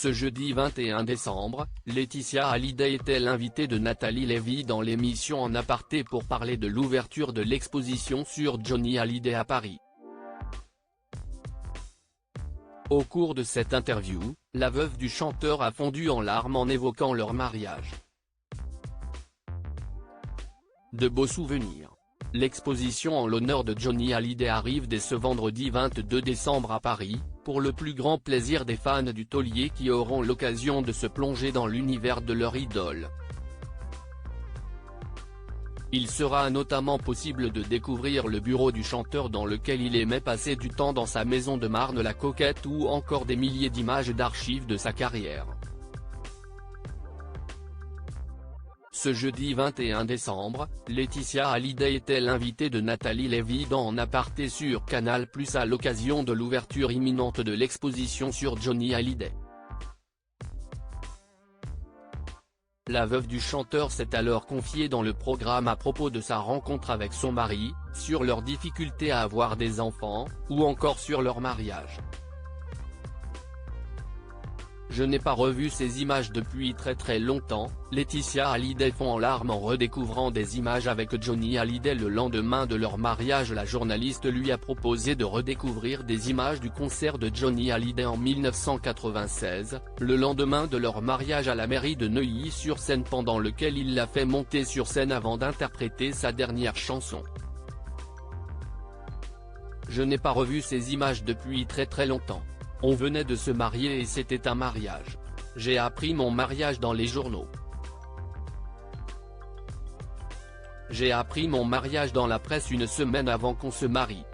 Ce jeudi 21 décembre, Laetitia Hallyday était l'invitée de Nathalie Lévy dans l'émission En Aparté pour parler de l'ouverture de l'exposition sur Johnny Hallyday à Paris. Au cours de cette interview, la veuve du chanteur a fondu en larmes en évoquant leur mariage. De beaux souvenirs. L'exposition en l'honneur de Johnny Hallyday arrive dès ce vendredi 22 décembre à Paris, pour le plus grand plaisir des fans du taulier qui auront l'occasion de se plonger dans l'univers de leur idole. Il sera notamment possible de découvrir le bureau du chanteur dans lequel il aimait passer du temps dans sa maison de Marne-la-Coquette ou encore des milliers d'images d'archives de sa carrière. Ce jeudi 21 décembre, Laetitia Hallyday était l'invitée de Nathalie Lévy dans En Aparté sur Canal+ à l'occasion de l'ouverture imminente de l'exposition sur Johnny Hallyday. La veuve du chanteur s'est alors confiée dans le programme à propos de sa rencontre avec son mari, sur leurs difficultés à avoir des enfants, ou encore sur leur mariage. Je n'ai pas revu ces images depuis très longtemps, Laetitia Hallyday fond en larmes en redécouvrant des images avec Johnny Hallyday le lendemain de leur mariage. La journaliste lui a proposé de redécouvrir des images du concert de Johnny Hallyday en 1996, le lendemain de leur mariage à la mairie de Neuilly-sur-Seine, pendant lequel il l'a fait monter sur scène avant d'interpréter sa dernière chanson. Je n'ai pas revu ces images depuis très longtemps. On venait de se marier et c'était un mariage. J'ai appris mon mariage dans les journaux. J'ai appris mon mariage dans la presse une semaine avant qu'on se marie.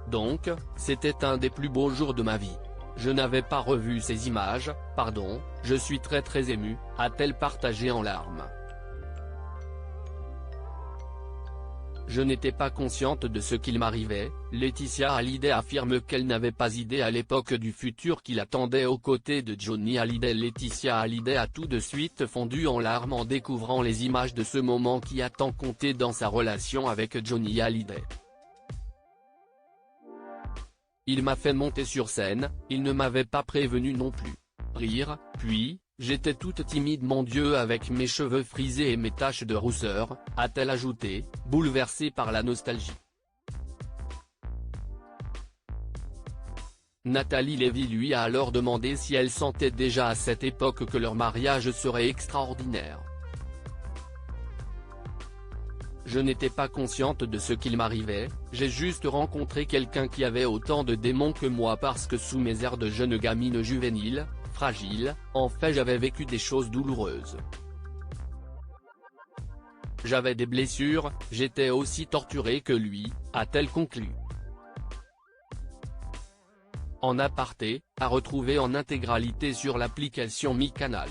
Donc, c'était un des plus beaux jours de ma vie. Je n'avais pas revu ces images, pardon, je suis très émue, a-t-elle partagé en larmes. Je n'étais pas consciente de ce qu'il m'arrivait. Laetitia Hallyday affirme qu'elle n'avait pas idée à l'époque du futur qui l'attendait aux côtés de Johnny Hallyday. Laetitia Hallyday a tout de suite fondu en larmes en découvrant les images de ce moment qui a tant compté dans sa relation avec Johnny Hallyday. Il m'a fait monter sur scène, il ne m'avait pas prévenu non plus. Rire, puis, j'étais toute timide, mon Dieu, avec mes cheveux frisés et mes taches de rousseur, a-t-elle ajouté, bouleversée par la nostalgie. Nathalie Lévy lui a alors demandé si elle sentait déjà à cette époque que leur mariage serait extraordinaire. Je n'étais pas consciente de ce qu'il m'arrivait, j'ai juste rencontré quelqu'un qui avait autant de démons que moi parce que sous mes airs de jeune gamine juvénile, fragile, en fait j'avais vécu des choses douloureuses. J'avais des blessures, j'étais aussi torturée que lui, a-t-elle conclu. En Aparté, à retrouver en intégralité sur l'application MyCanal.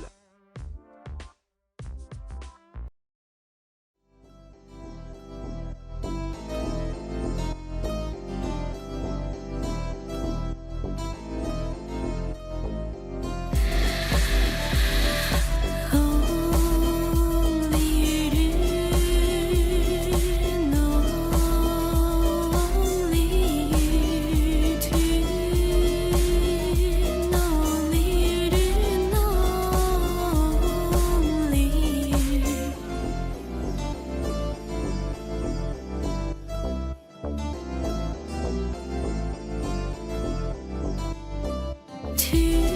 To